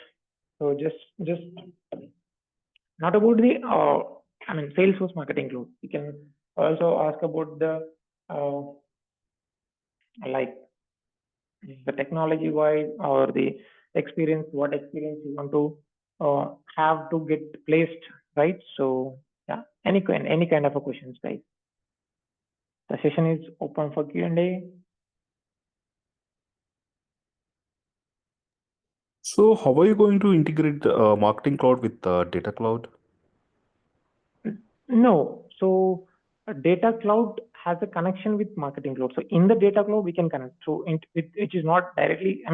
So just not about the Salesforce Marketing Cloud. You can also ask about the like the technology wise or the experience, what experience you want to have to get placed, right? So yeah, any kind of a questions, guys. The session is open for Q&A. So how are you going to integrate Marketing Cloud with Data Cloud? No, so Data Cloud has a connection with Marketing Cloud. So in the Data Cloud, we can connect. So which is not directly,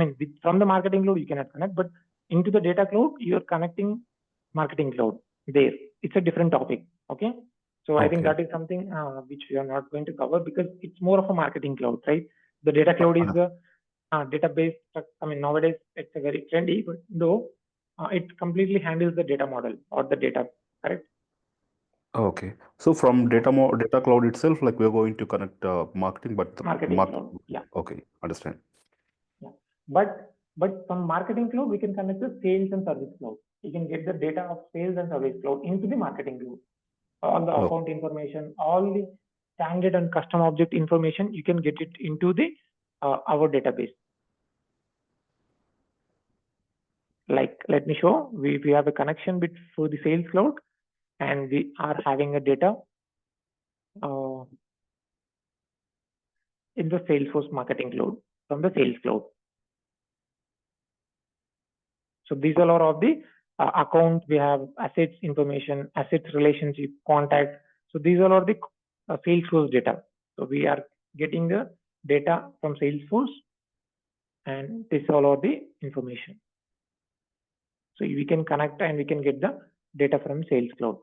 from the Marketing Cloud, you cannot connect, but into the Data Cloud, you're connecting Marketing Cloud there. It's a different topic. Okay. So I think that is something which we are not going to cover because it's more of a Marketing Cloud, right? The Data Cloud is the database. Nowadays it's a very trendy, but though it completely handles the data model or the data, correct? Okay. So from Data Cloud itself, like we're going to connect marketing, but the Marketing Cloud. Yeah. Okay, understand. Yeah. But from Marketing Cloud, we can connect the Sales and Service Cloud. You can get the data of Sales and Service Cloud into the Marketing Cloud. All the account information, all the standard and custom object information, you can get it into the our database. Like, let me show. We have a connection for the Sales Cloud, and we are having a data in the Salesforce Marketing Cloud from the Sales Cloud. So these are all of the accounts. We have assets information, assets relationship, contact. So these are all the Salesforce data. So we are getting the data from Salesforce, and this all of the information. So we can connect and we can get the data from Sales Cloud.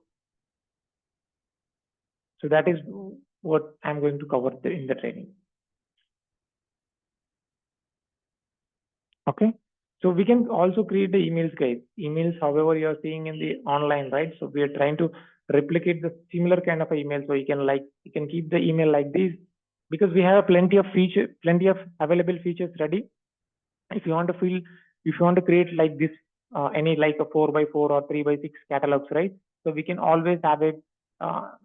So that is what I'm going to cover in the training. Okay. So we can also create the emails, guys. Emails, however, you are seeing in the online, right? So we are trying to replicate the similar kind of email. So you can keep the email like this, because we have plenty of available features ready. If you want to create like this, any like a 4x4 or 3x6 catalogs, right? So we can always have a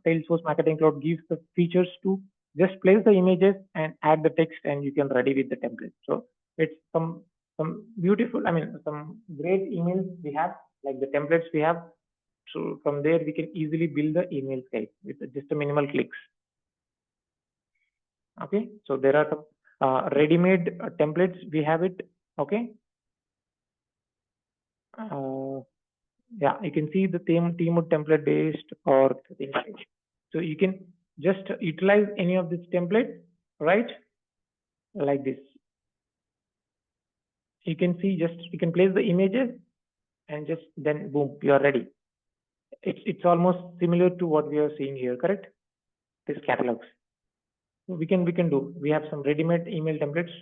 Salesforce Marketing Cloud gives the features to just place the images and add the text, and you can ready with the template. So it's some beautiful, some great emails we have, like the templates we have. So from there we can easily build the emails, guys, with just a minimal clicks. Okay, so there are some ready-made templates we have it. Okay. Yeah, you can see the theme would template based or things like that. So you can just utilize any of this template, right? Like this. You can see, you can place the images and just then boom, you are ready. It's almost similar to what we are seeing here, correct? This catalogs. So we can do. We have some ready-made email templates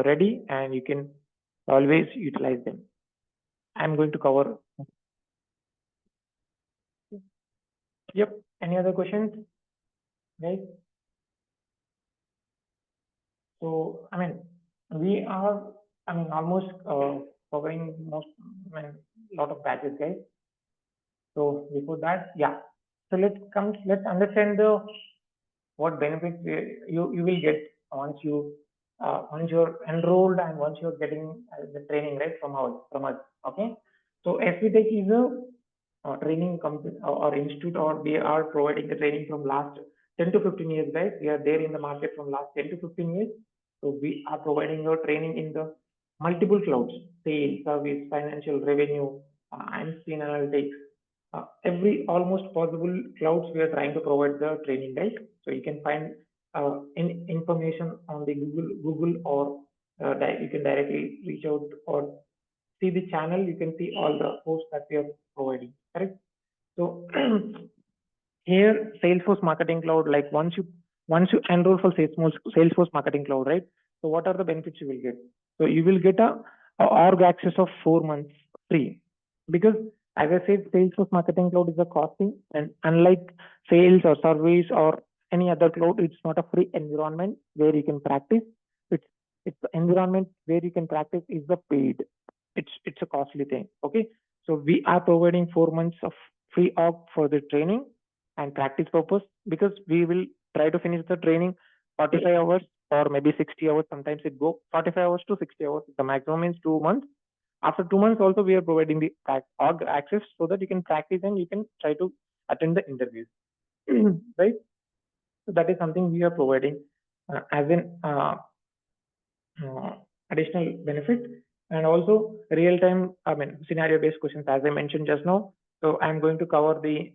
ready, and you can always utilize them. I'm going to cover. Yep. Any other questions, guys? So we are almost covering lot of batches, guys. So before that, yeah. So let's understand what benefits you will get once you once you're enrolled and once you're getting the training, right, from us, okay? So SV Tech is a training company or institute, or we are providing the training from last 10 to 15 years, guys. We are there in the market from last 10 to 15 years. So we are providing your training in the multiple clouds: sales, service, financial, revenue, and scene analytics. Every almost possible clouds we are trying to provide the training, right? So you can find any information on the Google, or you can directly reach out or see the channel. You can see all the posts that we are providing, correct? So here, Salesforce Marketing Cloud, like once you enroll for Salesforce Marketing Cloud, right? So what are the benefits you will get? So you will get a org access of 4 months free, because as I said, Salesforce Marketing Cloud is a costing, and unlike sales or service or any other cloud, it's not a free environment where you can practice. It's the environment where you can practice is the paid. It's a costly thing. Okay, so we are providing 4 months of free org for the training and practice purpose, because we will try to finish the training 45 hours or maybe 60 hours. Sometimes it go 45 hours to 60 hours. The maximum is 2 months. After 2 months also, we are providing the org access so that you can practice and you can try to attend the interviews. Right? So that is something we are providing as an additional benefit. And also real-time, scenario-based questions, as I mentioned just now. So I'm going to cover the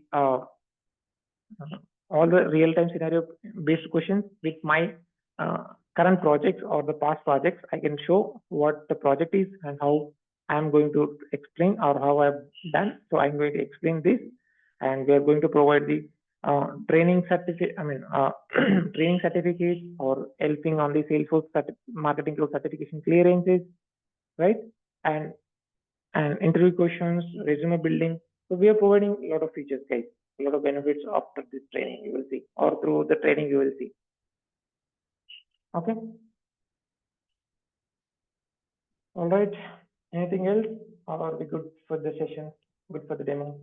all the real-time scenario-based questions with my current projects or the past projects. I can show what the project is and how I'm going to explain, or how I've done. So I'm going to explain this, and we are going to provide the training certificate. Training certificates, or helping on the Salesforce Marketing Cloud certification clearances, right? And interview questions, resume building. So we are providing a lot of features, guys. A lot of benefits after this training you will see, or through the training you will see. Okay. All right. Anything else, or are we good for the session? Good for the demo?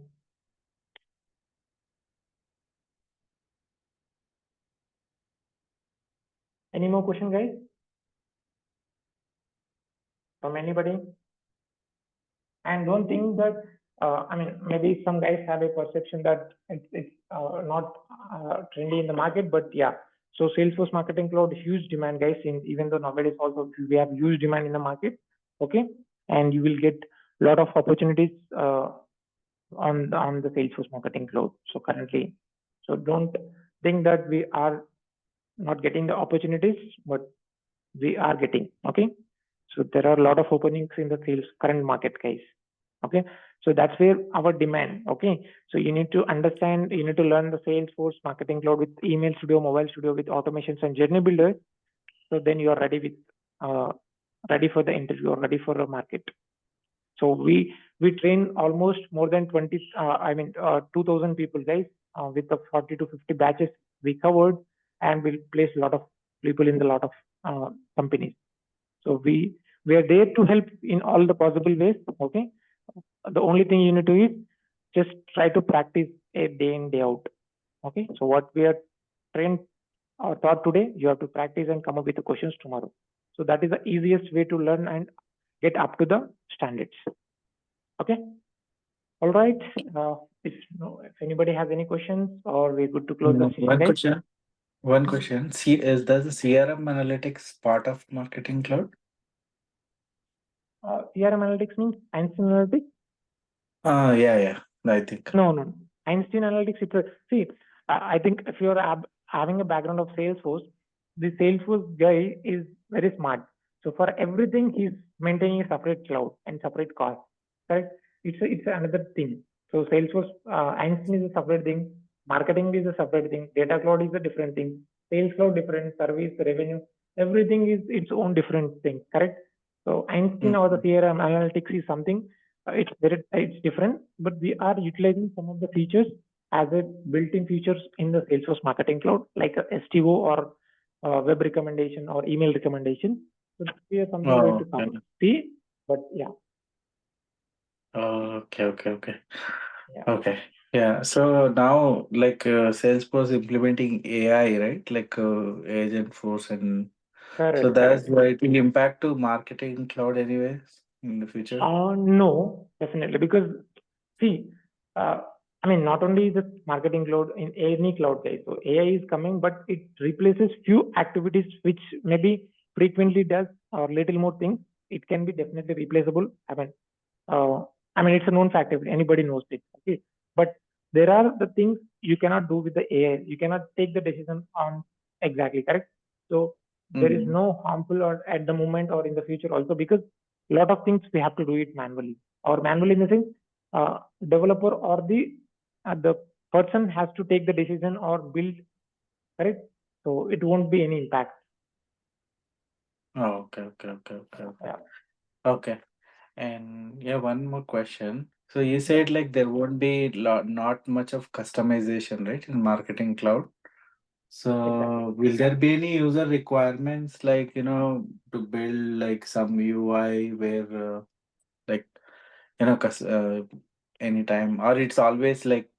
Any more questions, guys? From anybody? And don't think that, maybe some guys have a perception that it's not trendy in the market, but yeah. So Salesforce Marketing Cloud, huge demand, guys. Even though nowadays also we have huge demand in the market, okay, and you will get a lot of opportunities on the Salesforce Marketing Cloud. So currently, so don't think that we are not getting the opportunities, but we are getting. Okay, so there are a lot of openings in the current market, guys. Okay, so that's where our demand. Okay, so you need to understand, you need to learn the Salesforce Marketing Cloud with Email Studio, Mobile Studio, with automations and journey builder. So then you are ready for the interview, or ready for a market. So we train almost more than 2,000 people, guys, with the 40 to 50 batches we covered, and we'll place a lot of people in a lot of companies. So we are there to help in all the possible ways. Okay, the only thing you need to do is just try to practice a day in, day out. Okay, so what we are trained or taught today, you have to practice and come up with the questions tomorrow. So that is the easiest way to learn and get up to the standards. Okay, all right. If anybody has any questions, or we're good to close the session. One question. Does the CRM analytics part of Marketing Cloud? CRM analytics means Einstein analytics? Yeah. I think. No. Einstein analytics, I think if you're having a background of Salesforce, the Salesforce guy is very smart. So for everything, he's maintaining a separate cloud and separate cost. Correct? It's another thing. So Salesforce, Einstein is a separate thing. Marketing is a separate thing. Data Cloud is a different thing. Sales Cloud different. Service, revenue, everything is its own different thing. Correct? So Einstein or the CRM analytics is something. It's different, but we are utilizing some of the features as a built-in features in the Salesforce Marketing Cloud, like a STO or web recommendation or email recommendation. So we are something going to come. See, but yeah. Okay. Yeah. Okay. Yeah. So now, like Salesforce implementing AI, right? Like Agent Force and Correct, So that's correct. why it will impact to marketing cloud anyways in the future. No, definitely. Because see, I mean, not only the marketing cloud, in any cloud, guys. So AI is coming, but it replaces few activities which maybe frequently does or little more things. It can be definitely replaceable. Uh, I mean, it's a known fact. Anybody knows it. Okay, but there are the things you cannot do with the AI. You cannot take the decision on exactly correct. So there is Mhm. no harmful or at the moment or in the future also, because a lot of things we have to do it manually, or manually in the sense developer or the person has to take the decision or build, correct. So it won't be any impact. Oh, okay. Yeah. Okay. And yeah, one more question. So you said like there won't be not much of customization, right, in Marketing Cloud. So Exactly. will there be any user requirements like, to build like some UI where like, anytime, or it's always like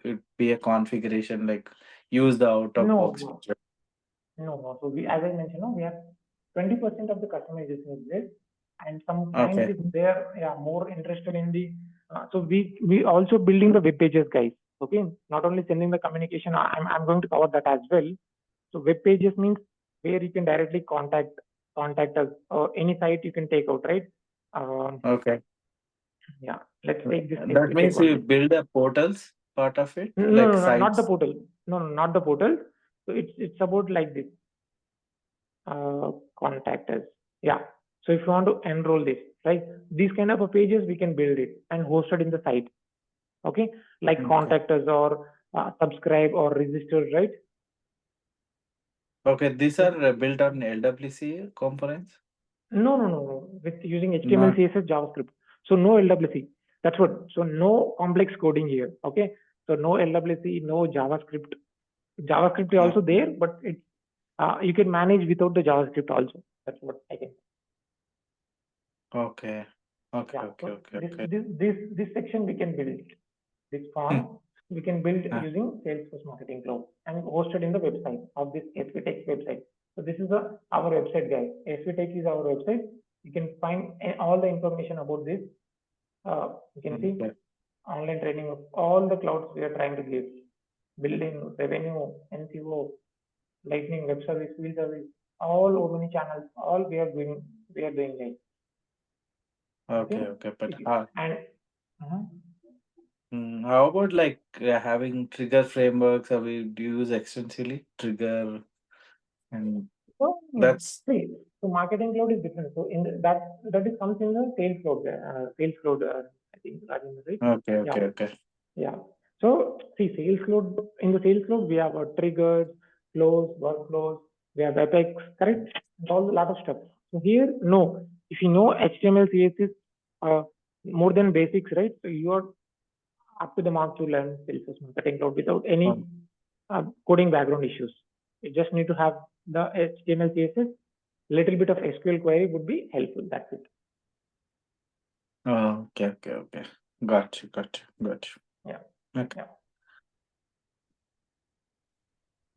it be a configuration like use the out of box No, feature? no. So we, as I mentioned, no, we have 20% of the customization is there, and some clients Okay. if they are, yeah, more interested in the. So we also building the web pages, guys. Okay, not only sending the communication. I'm going to cover that as well. So web pages means where you can directly contact us, or any site you can take out, right? Um, Okay. yeah. Let's take this That SPTech means you only. build a portals part of it, No, like no, no, not the sites. portal. No, not the portal. So it's about like this. Contact us. Yeah. So if you want to enroll this, right? These kind of pages we can build it and host it in the site. Okay, like Okay. contact us or subscribe or register, right? Okay, these are built on LWC components? No. With using HTML, Not. CSS, JavaScript. So no LWC. That's what. So no complex coding here. Okay. So no LWC, no JavaScript. JavaScript is also there, but it's you can manage without the JavaScript also. That's what I can. Okay. Okay. Yeah. Okay. So Okay. this Okay. this this this section we can build. This form we can build Ah, using Salesforce Marketing Cloud and hosted in the website of this SVTech website. So this is our website, guys. SVTech is our website. You can find all the information about this. You can see okay. online training of all the clouds we are trying to give. Building, revenue, NCO, lightning, web service, field service, all omni channels, all we are doing guys. Okay. Okay. Okay. But And how about like having trigger frameworks? Or we do use extensively trigger, and so that's see, so marketing cloud is different. So that is comes in the sales cloud. Sales cloud, I think, Rajendra, right? okay. Yeah. Okay. Okay. Yeah. So see, sales cloud, in the sales cloud we have triggers, flows, workflows, we have Apex, correct? And all a lot of stuff. So here, no. If you know HTML, CSS, more than basics, right? So you are up to the mark to learn Salesforce Marketing Cloud without any coding background issues. You just need to have the HTML, CSS, little bit of SQL query would be helpful. That's it. Oh, okay. Okay. Okay. Got you. Yeah. Okay. Yeah.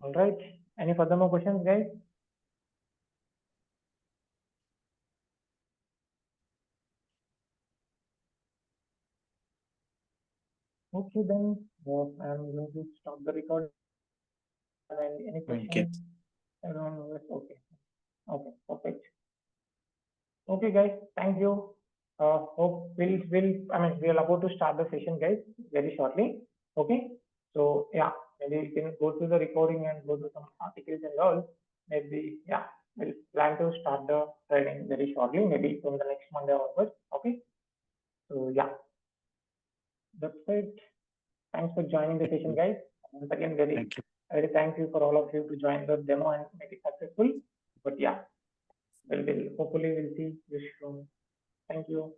All right. Any further more questions, guys? Okay, then I'm going to stop the record. And any Okay. questions? Okay. Okay. Perfect. Okay, guys. Thank you. Hope we're about to start the session, guys, very shortly. Okay. So yeah, maybe you can go through the recording and go through some articles and all. Maybe yeah, we'll plan to start the training very shortly, maybe from the next Monday onwards. Okay. So yeah, that's it. Thanks for joining the session, guys. Once again, Thank you. very thank you for all of you to join the demo and make it successful. But yeah, hopefully we'll see you soon. Thank you.